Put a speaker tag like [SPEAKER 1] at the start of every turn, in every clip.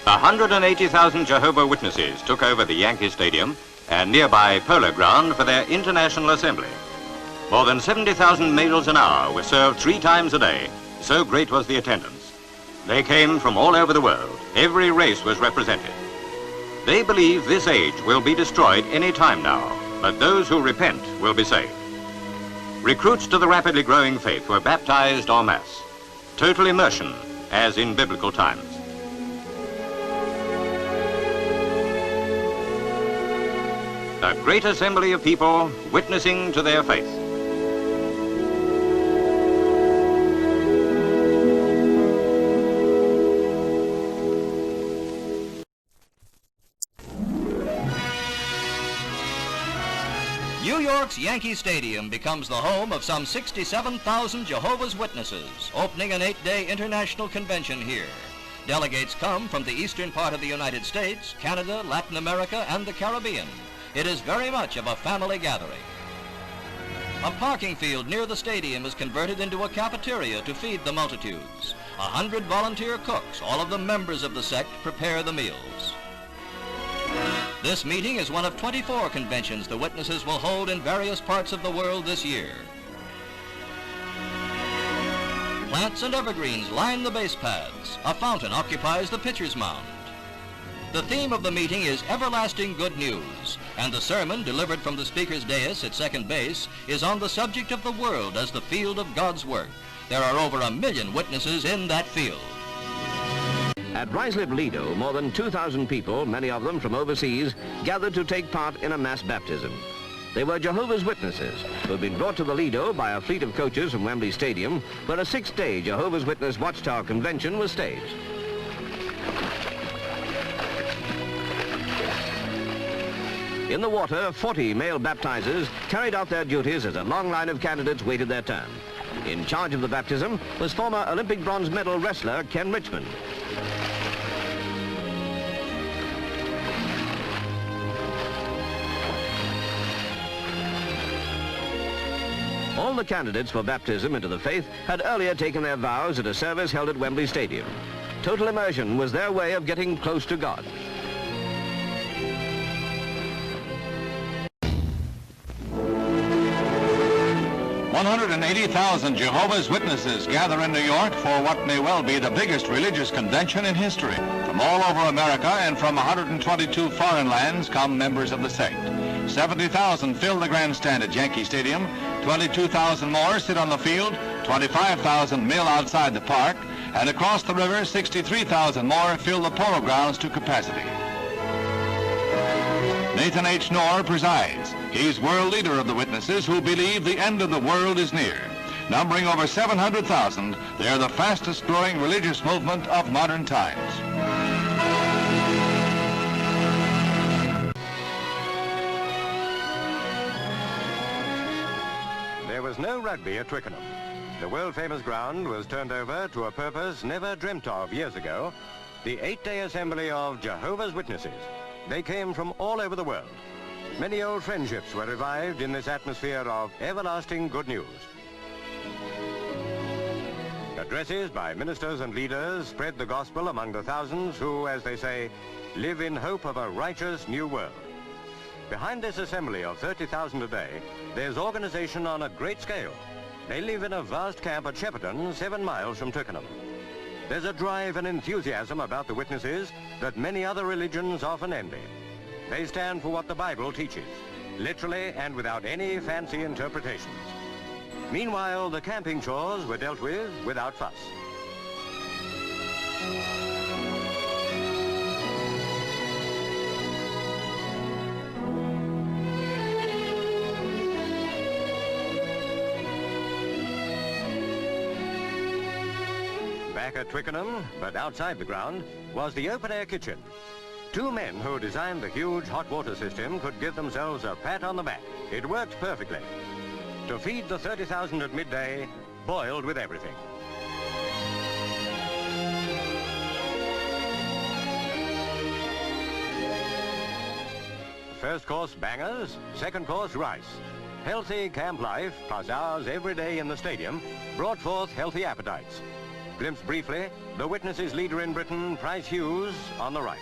[SPEAKER 1] 180,000 Jehovah Witnesses took over the Yankee Stadium and nearby Polo Ground for their international assembly. More than 70,000 meals an hour were served 3 times a day. So great was the attendance. They came from all over the world. Every race was represented. They believe this age will be destroyed any time now, but those who repent will be saved. Recruits to the rapidly growing faith were baptized en masse. Total immersion, as in biblical times. A great assembly of people witnessing to their faith.
[SPEAKER 2] New York's Yankee Stadium becomes the home of some 67,000 Jehovah's Witnesses, opening an 8-day international convention here. Delegates come from the eastern part of the United States, Canada, Latin America, and the Caribbean. It is very much of a family gathering. A parking field near the stadium is converted into a cafeteria to feed the multitudes. 100 volunteer cooks, all of them members of the sect, prepare the meals. This meeting is one of 24 conventions the witnesses will hold in various parts of the world this year. Plants and evergreens line the base paths. A fountain occupies the pitcher's mound. The theme of the meeting is everlasting good news, and the sermon delivered from the speaker's dais at second base is on the subject of the world as the field of God's work. There are over 1 million witnesses in that field.
[SPEAKER 3] At Ruislip Lido, more than 2,000 people, many of them from overseas, gathered to take part in a mass baptism. They were Jehovah's Witnesses, who had been brought to the Lido by a fleet of coaches from Wembley Stadium, where a 6-day Jehovah's Witness Watchtower Convention was staged. In the water, 40 male baptizers carried out their duties as a long line of candidates waited their turn. In charge of the baptism was former Olympic bronze medal wrestler Ken Richmond. All the candidates for baptism into the faith had earlier taken their vows at a service held at Wembley Stadium. Total immersion was their way of getting close to God.
[SPEAKER 4] "180,000 Jehovah's Witnesses gather in New York for what may well be the biggest religious convention in history. From all over America and from 122 foreign lands come members of the sect. 70,000 fill the grandstand at Yankee Stadium, 22,000 more sit on the field, 25,000 mill outside the park, and across the river, 63,000 more fill the polo grounds to capacity. Nathan H. Knorr presides. He's world leader of the witnesses who believe the end of the world is near. Numbering over 700,000, they're the fastest growing religious movement of modern times.
[SPEAKER 5] There was no rugby at Twickenham. The world-famous ground was turned over to a purpose never dreamt of years ago, the 8-day assembly of Jehovah's Witnesses. They came from all over the world. Many old friendships were revived in this atmosphere of everlasting good news. Addresses by ministers and leaders spread the gospel among the thousands who, as they say, live in hope of a righteous new world. Behind this assembly of 30,000 a day, there's organization on a great scale. They live in a vast camp at Shepperton, 7 miles from Twickenham. There's a drive and enthusiasm about the witnesses that many other religions often envy. They stand for what the Bible teaches, literally and without any fancy interpretations. Meanwhile, the camping chores were dealt with without fuss. Back at Twickenham, but outside the ground, was the open-air kitchen. 2 men who designed the huge hot water system could give themselves a pat on the back. It worked perfectly. To feed the 30,000 at midday, boiled with everything. First course bangers, second course rice. Healthy camp life, plus hours every day in the stadium, brought forth healthy appetites. Glimpse briefly the witnesses' leader in Britain, Price Hughes, on the right.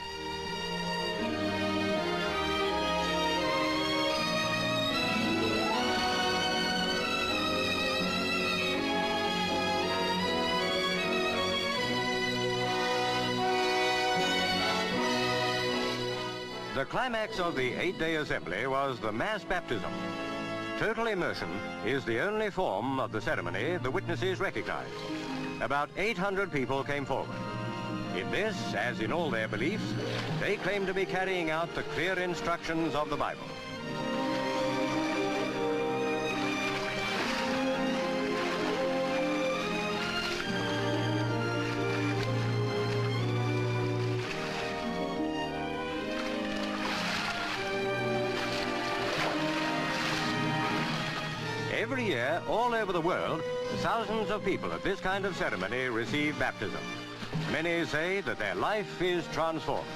[SPEAKER 5] The climax of the 8-day assembly was the mass baptism. Total immersion is the only form of the ceremony the witnesses recognized. About 800 people came forward. In this, as in all their beliefs, they claim to be carrying out the clear instructions of the Bible. Every year, all over the world, thousands of people at this kind of ceremony receive baptism. Many say that their life is transformed.